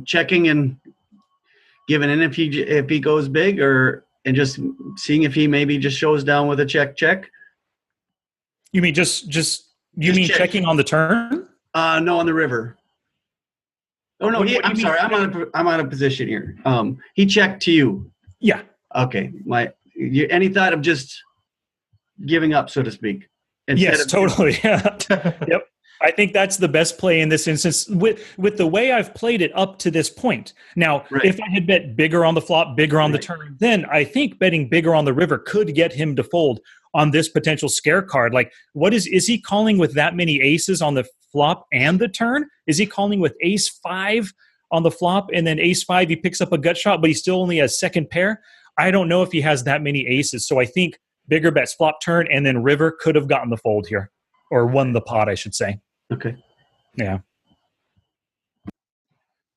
checking and giving in if he goes big, and just seeing if he maybe just shows down with a check? You mean just checking on the turn? No, on the river. Oh no, I'm sorry. I'm out of position here. He checked to you. Yeah. Okay. Any thought of just giving up, so to speak? Yes, totally. Yep. I think that's the best play in this instance with the way I've played it up to this point. Now, right. If I had bet bigger on the flop, bigger on the turn, then I think betting bigger on the river could get him to fold on this potential scare card. Like, is he calling with that many aces on the flop and the turn? Is he calling with ace 5 on the flop and then ace 5, he picks up a gut shot, but he still only has second pair? I don't know if he has that many aces. So I think bigger bets flop turn and then river could have gotten the fold here, or won the pot, I should say. Okay. Yeah.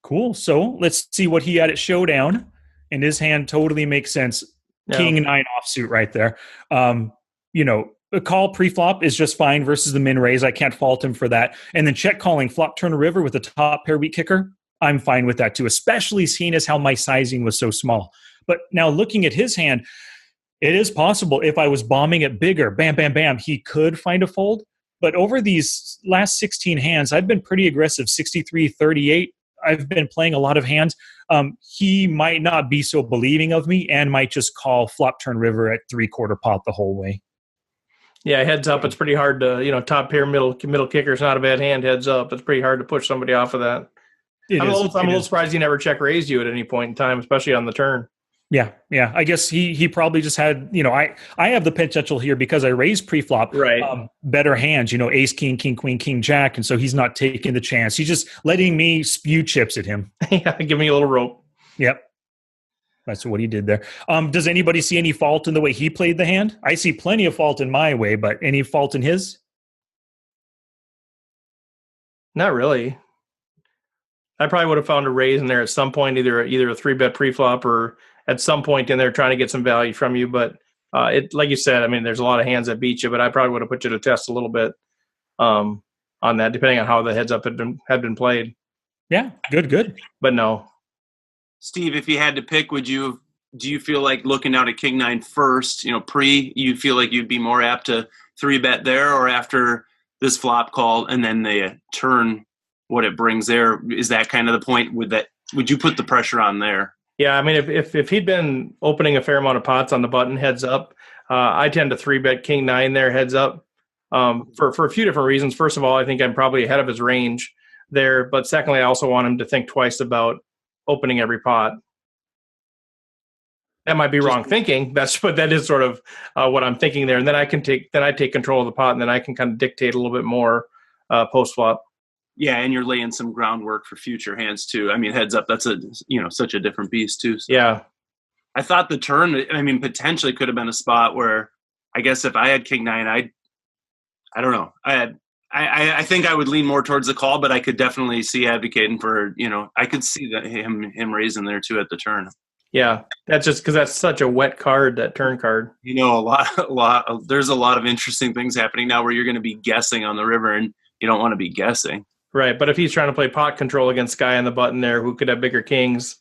Cool. So let's see what he had at showdown. And his hand totally makes sense. Yeah. King 9 offsuit right there. A call pre-flop is just fine versus the min raise. I can't fault him for that. And then check calling flop turn river with a top pair weak kicker, I'm fine with that too, especially seeing as how my sizing was so small. But now looking at his hand, it is possible if I was bombing it bigger, bam, bam, bam, he could find a fold. But over these last 16 hands, I've been pretty aggressive, 63, 38. I've been playing a lot of hands. He might not be so believing of me and might just call flop turn river at 3/4 pot the whole way. Yeah, heads up. It's pretty hard to, top pair middle kicker is not a bad hand. Heads up. It's pretty hard to push somebody off of that. I'm a little surprised he never check raised you at any point in time, especially on the turn. Yeah. I guess he probably just had, I have the potential here because I raised pre-flop, right? Better hands, ace, king, king, queen, king, jack. And so he's not taking the chance. He's just letting me spew chips at him. Yeah, give me a little rope. Yep. That's what he did there. Does anybody see any fault in the way he played the hand? I see plenty of fault in my way, but any fault in his? Not really. I probably would have found a raise in there at some point, either a 3-bet pre-flop or at some point in there trying to get some value from you. But like you said, I mean, there's a lot of hands that beat you, but I probably would have put you to test a little bit on that, depending on how the heads up had been played. Yeah, good. But no. Steve, if you had to pick, do you feel like looking out at King 9 first, you feel like you'd be more apt to 3-bet there, or after this flop call, and then the turn, what it brings there. Is that kind of the point? Would you put the pressure on there? Yeah, I mean, if he'd been opening a fair amount of pots on the button heads up, I tend to 3-bet king 9 there heads up for a few different reasons. First of all, I think I'm probably ahead of his range there, but secondly, I also want him to think twice about opening every pot. That might be wrong thinking. But that is sort of what I'm thinking there. And then I take control of the pot, and then I can kind of dictate a little bit more post flop. Yeah, and you're laying some groundwork for future hands too. I mean, heads up, that's such a different beast too. So. Yeah, I thought the turn, I mean, potentially could have been a spot where, I guess if I had king 9, I don't know. I think I would lean more towards the call, but I could definitely see advocating for, I could see that him raising there too at the turn. Yeah, that's just because that's such a wet card, that turn card. There's a lot of interesting things happening now where you're going to be guessing on the river, and you don't want to be guessing. Right, but if he's trying to play pot control against guy on the button there who could have bigger kings,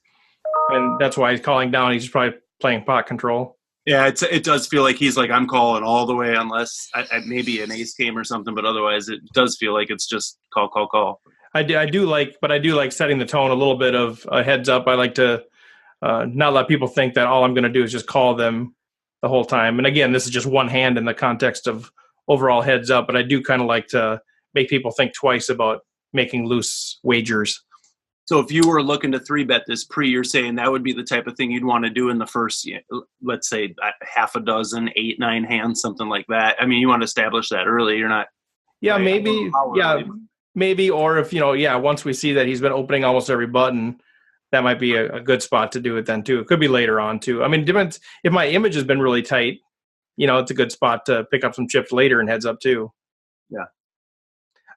and that's why he's calling down, he's probably playing pot control. Yeah, it does feel like he's like, I'm calling all the way unless maybe an ace game or something, but otherwise it does feel like it's just call. I do like setting the tone a little bit of a heads up. I like to not let people think that all I'm going to do is just call them the whole time. And again, this is just one hand in the context of overall heads up, but I do kind of like to make people think twice about making loose wagers. So if you were looking to 3-bet this you're saying that would be the type of thing you'd want to do in the first, let's say half a dozen, 8, 9 hands, something like that. I mean, you want to establish that early. You're not. Yeah, maybe. Yeah, maybe. Or if, once we see that he's been opening almost every button, that might be a good spot to do it then too. It could be later on too. I mean, depends if my image has been really tight, it's a good spot to pick up some chips later and heads up too. Yeah.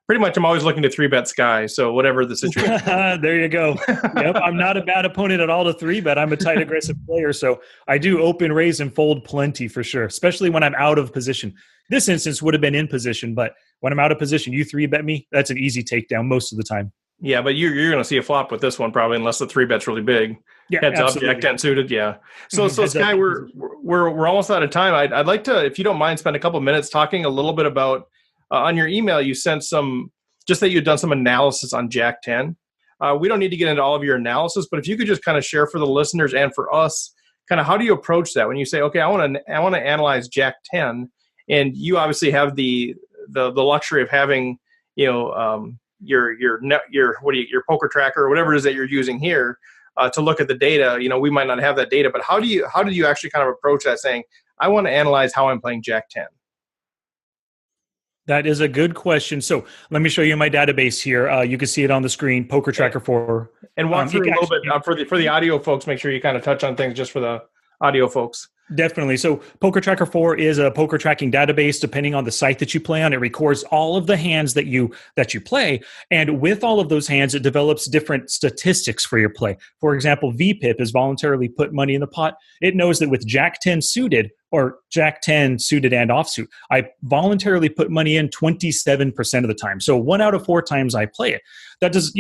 Pretty much I'm always looking to 3-bet Sky. So whatever the situation. There you go. Yep. I'm not a bad opponent at all to 3-bet. I'm a tight, aggressive player. So I do open, raise, and fold plenty for sure, especially when I'm out of position. This instance would have been in position, but when I'm out of position, you 3-bet me, that's an easy takedown most of the time. Yeah, but you're going to see a flop with this one probably, unless the 3-bet's really big. Yeah, heads absolutely. up, Jack 10 suited. Yeah. So Sky, we're almost out of time. I'd like to, if you don't mind, spend a couple minutes talking a little bit about on your email. You sent just that you'd done some analysis on Jack 10. We don't need to get into all of your analysis, but if you could just kind of share for the listeners and for us, kind of how do you approach that when you say, okay, I want to analyze Jack 10, and you obviously have the luxury of having your poker tracker or whatever it is that you're using here to look at the data. We might not have that data, but how do you actually kind of approach that, saying, I want to analyze how I'm playing Jack 10? That is a good question. So let me show you my database here. You can see it on the screen, Poker Tracker 4. And walk through a little bit for the audio folks. Make sure you kind of touch on things just for the audio folks. Definitely. So Poker Tracker 4 is a poker tracking database. Depending on the site that you play on, it records all of the hands that you play. And with all of those hands, it develops different statistics for your play. For example, VPIP is voluntarily put money in the pot. It knows that with Jack 10 suited, or Jack 10 suited and offsuit, I voluntarily put money in 27% of the time. So 1 out of 4 times I play it. That does,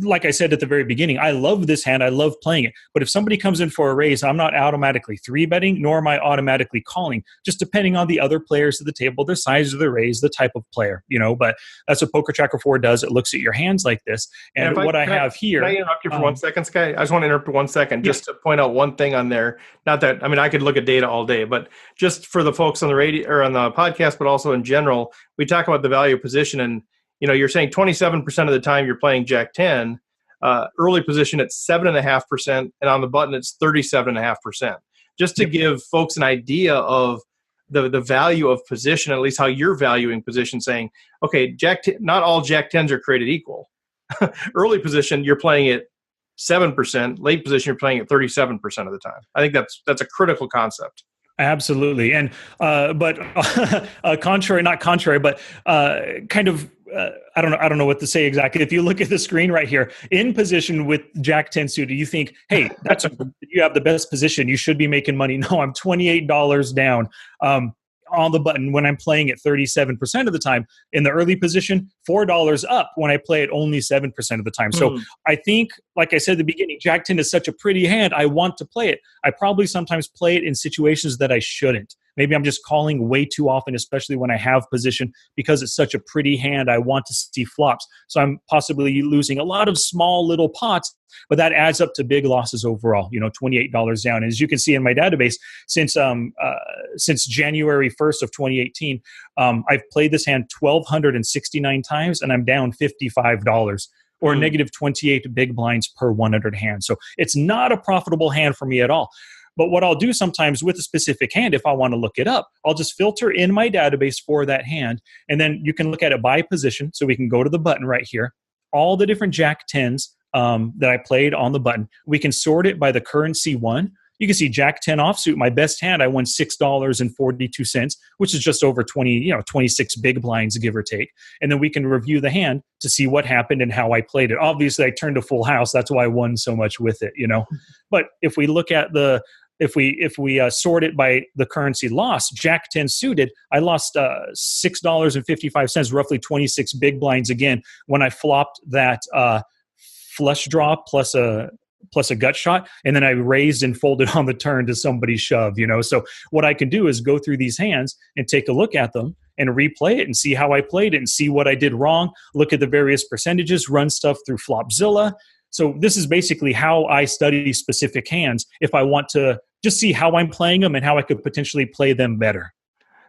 like I said at the very beginning, I love this hand. I love playing it. But if somebody comes in for a raise, I'm not automatically 3-betting, nor am I automatically calling, just depending on the other players at the table, their size of the raise, the type of player, but that's what Poker Tracker 4 does. It looks at your hands like this. And what I have here. Can I interrupt you for 1 second, Sky? I just want to interrupt for 1 second, just to point out one thing on there. Not that, I could look at data all day, but just for the folks on the radio or on the podcast, but also in general, we talk about the value of position, and you're saying 27% of the time you're playing Jack 10, early position it's 7.5%, and on the button it's 37.5%. Just to give folks an idea of the value of position, at least how you're valuing position, saying, okay, not all Jack 10s are created equal. Early position you're playing it 7%, late position you're playing it 37% of the time. I think that's a critical concept. Absolutely. And, but not contrary, but kind of, I don't know what to say exactly. If you look at the screen right here, in position with Jack 10 suited, you think, hey, you have the best position. You should be making money. No, I'm $28 down on the button when I'm playing it 37% of the time. In the early position, $4 up when I play it only 7% of the time. So I think, like I said at the beginning, Jack 10 is such a pretty hand. I want to play it. I probably sometimes play it in situations that I shouldn't. Maybe I'm just calling way too often, especially when I have position, because it's such a pretty hand. I want to see flops. So I'm possibly losing a lot of small little pots, but that adds up to big losses overall, $28 down. And as you can see in my database, since January 1st of 2018, I've played this hand 1,269 times, and I'm down $55 or negative 28 big blinds per 100 hands. So it's not a profitable hand for me at all. But what I'll do sometimes with a specific hand, if I want to look it up, I'll just filter in my database for that hand. And then you can look at it by position. So we can go to the button right here, all the different Jack 10s that I played on the button. We can sort it by the currency one. You can see Jack 10 offsuit, my best hand, I won $6.42, which is just over 26 big blinds, give or take. And then we can review the hand to see what happened and how I played it. Obviously, I turned a full house. That's why I won so much with it, But if we look at if we sort it by the currency loss, Jack 10 suited, I lost $6.55, roughly 26 big blinds again when I flopped that flush draw plus a gut shot, and then I raised and folded on the turn to somebody's shove, So what I can do is go through these hands and take a look at them and replay it and see how I played it and see what I did wrong, look at the various percentages, run stuff through Flopzilla. So this is basically how I study specific hands if I want to just see how I'm playing them and how I could potentially play them better.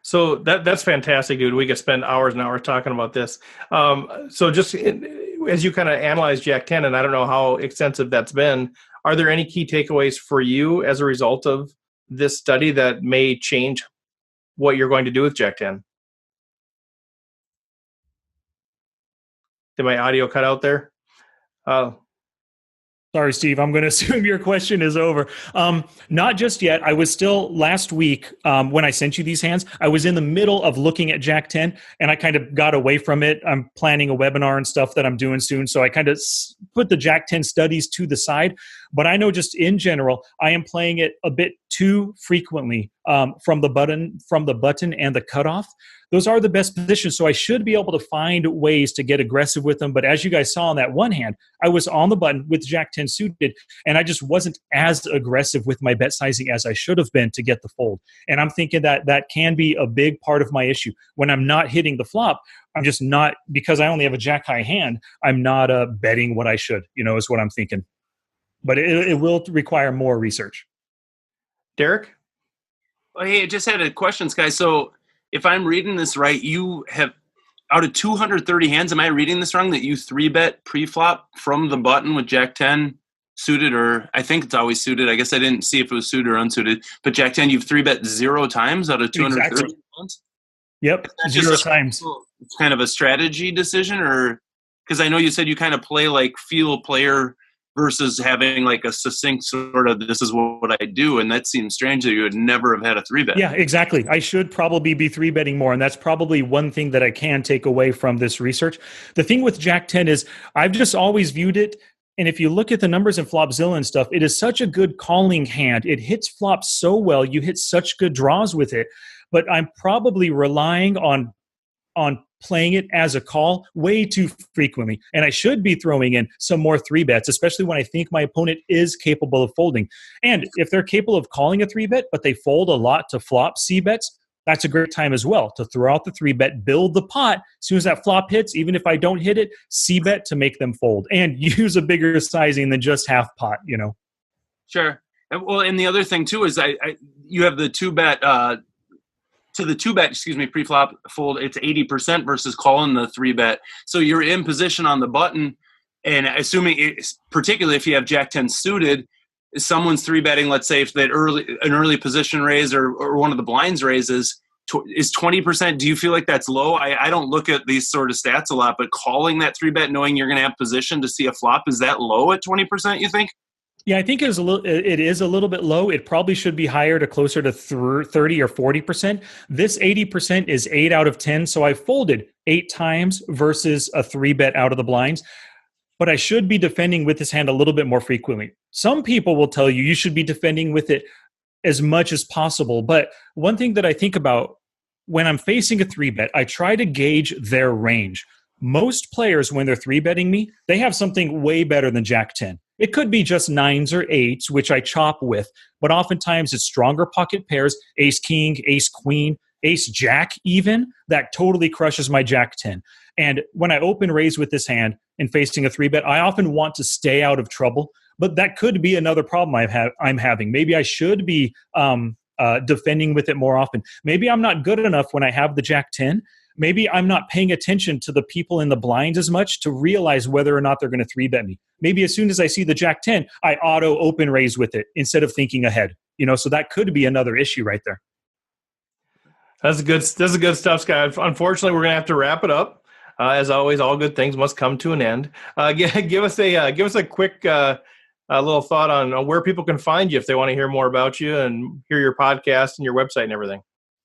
So that's fantastic, dude. We could spend hours and hours talking about this. So just as you kind of analyze Jack 10, and I don't know how extensive that's been, are there any key takeaways for you as a result of this study that may change what you're going to do with Jack 10? Did my audio cut out there? Sorry, Steve. I'm going to assume your question is over. Not just yet. I was still last week when I sent you these hands, I was in the middle of looking at Jack 10 and I kind of got away from it. I'm planning a webinar and stuff that I'm doing soon. So I kind of put the Jack 10 studies to the side. But I know just in general, I am playing it a bit too frequently from the button and the cutoff. Those are the best positions. So I should be able to find ways to get aggressive with them. But as you guys saw on that one hand, I was on the button with Jack 10 suited, and I just wasn't as aggressive with my bet sizing as I should have been to get the fold. And I'm thinking that can be a big part of my issue. When I'm not hitting the flop, I'm just not, because I only have a Jack high hand, I'm not betting what I should, is what I'm thinking. But it will require more research. Derek? Well, hey, I just had a question, guys. So if I'm reading this right, you have, out of 230 hands, am I reading this wrong, that you 3-bet pre-flop from the button with Jack 10 suited, or I think it's always suited. I guess I didn't see if it was suited or unsuited. But Jack 10, you've 3-bet 0 times out of 230 Exactly. hands? Yep, 0 times. It's kind of a strategy decision, or because I know you said you kind of play like feel player versus having like a succinct sort of, this is what I do. And that seems strange that you would never have had a 3-bet. Yeah, exactly. I should probably be 3-betting more. And that's probably one thing that I can take away from this research. The thing with Jack 10 is I've just always viewed it. And if you look at the numbers in Flopzilla and stuff, it is such a good calling hand. It hits flops so well. You hit such good draws with it. But I'm probably relying on playing it as a call way too frequently. And I should be throwing in some more 3-bets, especially when I think my opponent is capable of folding. And if they're capable of calling a 3-bet, but they fold a lot to flop C-bets, that's a great time as well to throw out the 3-bet, build the pot. As soon as that flop hits, even if I don't hit it, C-bet to make them fold and use a bigger sizing than just half pot, Sure. Well, and the other thing too is you have the 2-bet, to the 2-bet, pre-flop fold, it's 80% versus calling the 3-bet. So you're in position on the button, and assuming, particularly if you have Jack 10 suited, someone's 3-betting, let's say if that an early position raise or one of the blinds raises, is 20%. Do you feel like that's low? I don't look at these sort of stats a lot, but calling that 3-bet, knowing you're going to have position to see a flop, is that low at 20%, you think? Yeah, I think it is a little bit low. It probably should be higher to closer to 30 or 40%. This 80% is 8 out of 10. So I folded 8 times versus a 3-bet out of the blinds. But I should be defending with this hand a little bit more frequently. Some people will tell you should be defending with it as much as possible. But one thing that I think about when I'm facing a 3-bet, I try to gauge their range. Most players, when they're 3-betting me, they have something way better than Jack 10. It could be just 9s or 8s, which I chop with, but oftentimes it's stronger pocket pairs, ace king, ace queen, ace jack even, that totally crushes my jack 10. And when I open raise with this hand and facing a 3-bet, I often want to stay out of trouble, but that could be another problem I'm having. Maybe I should be defending with it more often. Maybe I'm not good enough when I have the jack 10. Maybe I'm not paying attention to the people in the blinds as much to realize whether or not they're going to 3-bet me. Maybe as soon as I see the jack 10, I auto open raise with it instead of thinking ahead. So that could be another issue right there. That's good stuff, Scott. Unfortunately, we're going to have to wrap it up. As always, all good things must come to an end. Give us a quick little thought on where people can find you if they want to hear more about you and hear your podcast and your website and everything.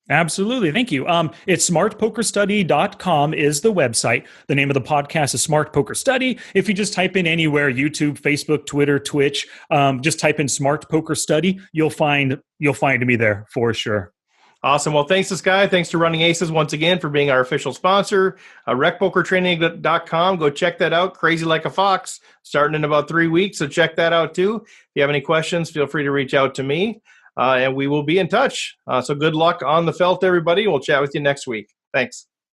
Absolutely. Thank you. It's smartpokerstudy.com is the website. The name of the podcast is Smart Poker Study. If you just type in anywhere, YouTube, Facebook, Twitter, Twitch, just type in Smart Poker Study, you'll find me there for sure. Awesome. Well, thanks to Sky. Thanks to Running Aces once again for being our official sponsor. RecPokerTraining.com. Go check that out. Crazy Like a Fox, starting in about 3 weeks. So check that out too. If you have any questions, feel free to reach out to me, and we will be in touch. So good luck on the felt, everybody. We'll chat with you next week. Thanks.